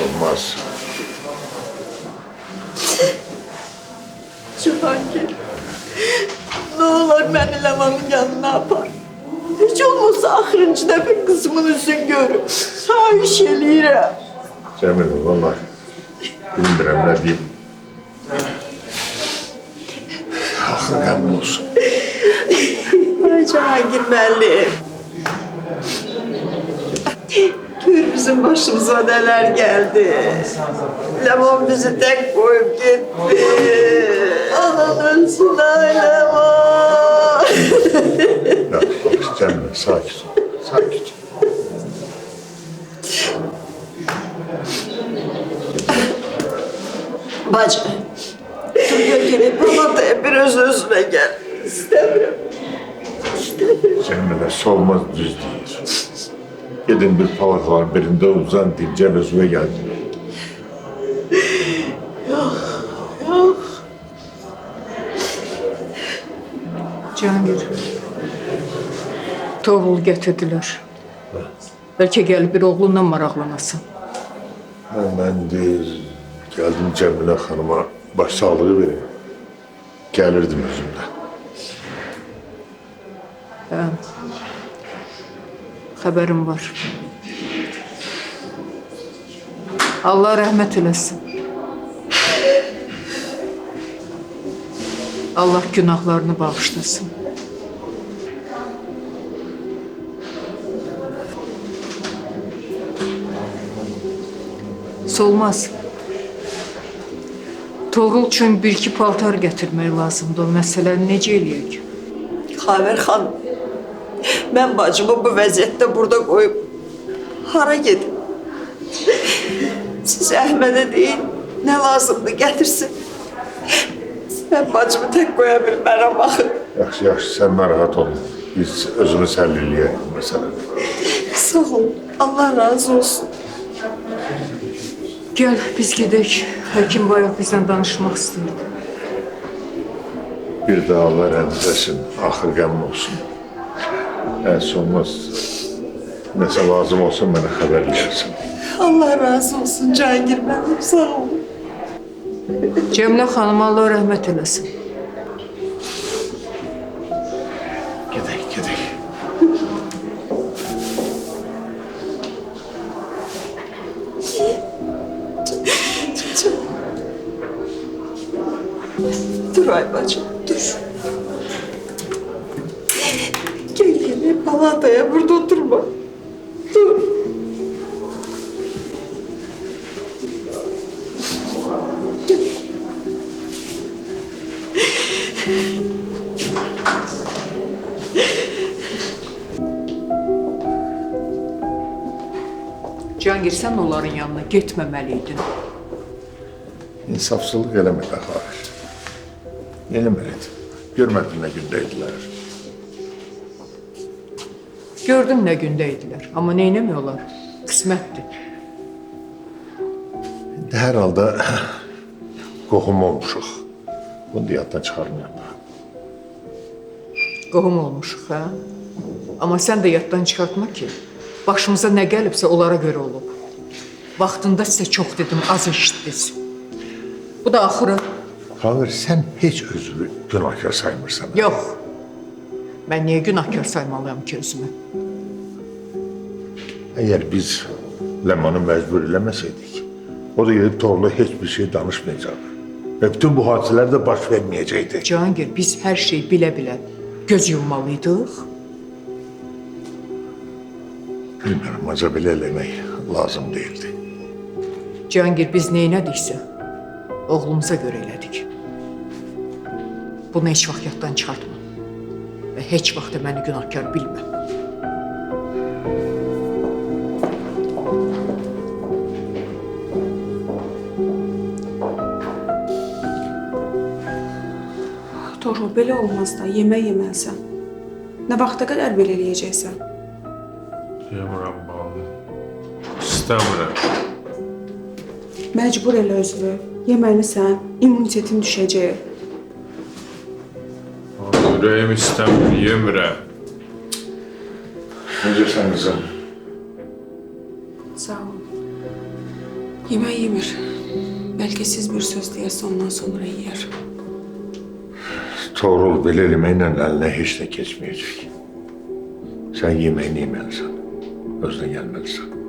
Olmaz. Cihangir, ne olur beni Leman'ın yanına apar. Hiç olmazsa ahırıncı defa kızımın yüzünü görüp sahiş eləyirəm. Cemil, vallahi bilmirəm ne diyeyim. Axır qəmin olsun. Ay Cihangir müəllim. Gör bizim başımıza neler geldi. Leman bizi tek koyup gitti. Anan ölsün ay Leman. Ya, Cemil, sakin ol. Sakin. Bacı, dur gelip bana da biraz özüne gel. İstemiyorum. Cemil'e solmaz düz değil. Gidin bir palakaların birinde uzan diyeyim, Cemil özüme geldi. Yok. Cihangir, Toğrul gətirdilər. Bəlkə gəlib bir oğlundan maraqlanasın. Ben geldim Cemile Hanım'a başsağlığı vereyim. Gelirdim özümden. Xəbərim var. Allah rəhmət eləsin. Allah günahlarını bağışlasın. Solmaz. Toğrul üçün bir-iki paltar gətirmək lazımdır. O məsələni necə eləyək? Xavər xanım, ben bacımı bu vəziyyətdə burada koyup hara gedim? Siz Əhmədə deyin, ne lazımdı getirsin. Ben bacımı tek koyabilmem bakın. Yaxşı, yaxşı, sen narahat olma. Biz özümüz həlliləyə məsələni. Sağ olun, Allah razı olsun. Gəl, biz gedək. Həkim bayaq bizlə danışmaq istəyirdi. Bir daha Allah rəhmət etsin, axır qəmin olsun. Əs olmaz. Nəsə lazım olsun, mənə xəbər versin. Allah razı olsun Cihangir benim, sağ olun. Cəmilə xanım Allah rəhmət eləsin. Gedək, gedək. Dur ay bacım, dur. Gel palataya burada oturma. Dur. Cihangir, sən onların yanına getməməliydin. İnsafsızlıq eləmək axarır. Eləməliydim. Görmədin nə gündəydilər. Gördüm nə gündə idilər, amma neynəmək olar? Qismətdir. İndi hər halda qohum olmuşuq. Bunu da yaddan çıxarmayam da. Qohum olmuşuq, hə? Amma sən də yaddan çıxartma ki, başımıza nə gəlibsə onlara görə olub. Vaxtında sizə çox dedim, az eşitdiniz. Bu da axırı. Xavər, sən heç özünü günahkar saymırsan. Yox. Mən niyə günahkar saymalıyam ki özümü? Əgər biz Ləmanı məcbur eləməsəydik, o da gedib Toğrula heç bir şey danışmayacaqdı. Və bütün bu hadisələr də baş verməyəcəkdi. Cihangir, biz hər şeyi bilə-bilə göz yummalıydıq. Bilmirəm, acaba belə eləmək lazım değildi. Cihangir, biz neynədiksə, oğlumuza görə elədik. Bunu heç vaxt yaddan çıxartma. Və heç vaxt da məni günahkar bilmə. Toğrul, belə olmaz da, yemək yeməlisən. Nə vaxta qədər belə eləyəcəksən? Yemirəm bağlı. İstəmirəm. Məcbur elə özünü. Yeməlisən, immunitetin düşəcək. Bağlı Ürəyim istəmir, yemirəm. Necəsən qızım? Sağ ol. Yemək yemir. Bəlkə siz bir söz deyəsə ondan sonra yeyər. Toğrul belə eləməklə əlinə heç nə keçməyəcək. Sən yeməyini yeməlisən. Özünə gəlməlisən.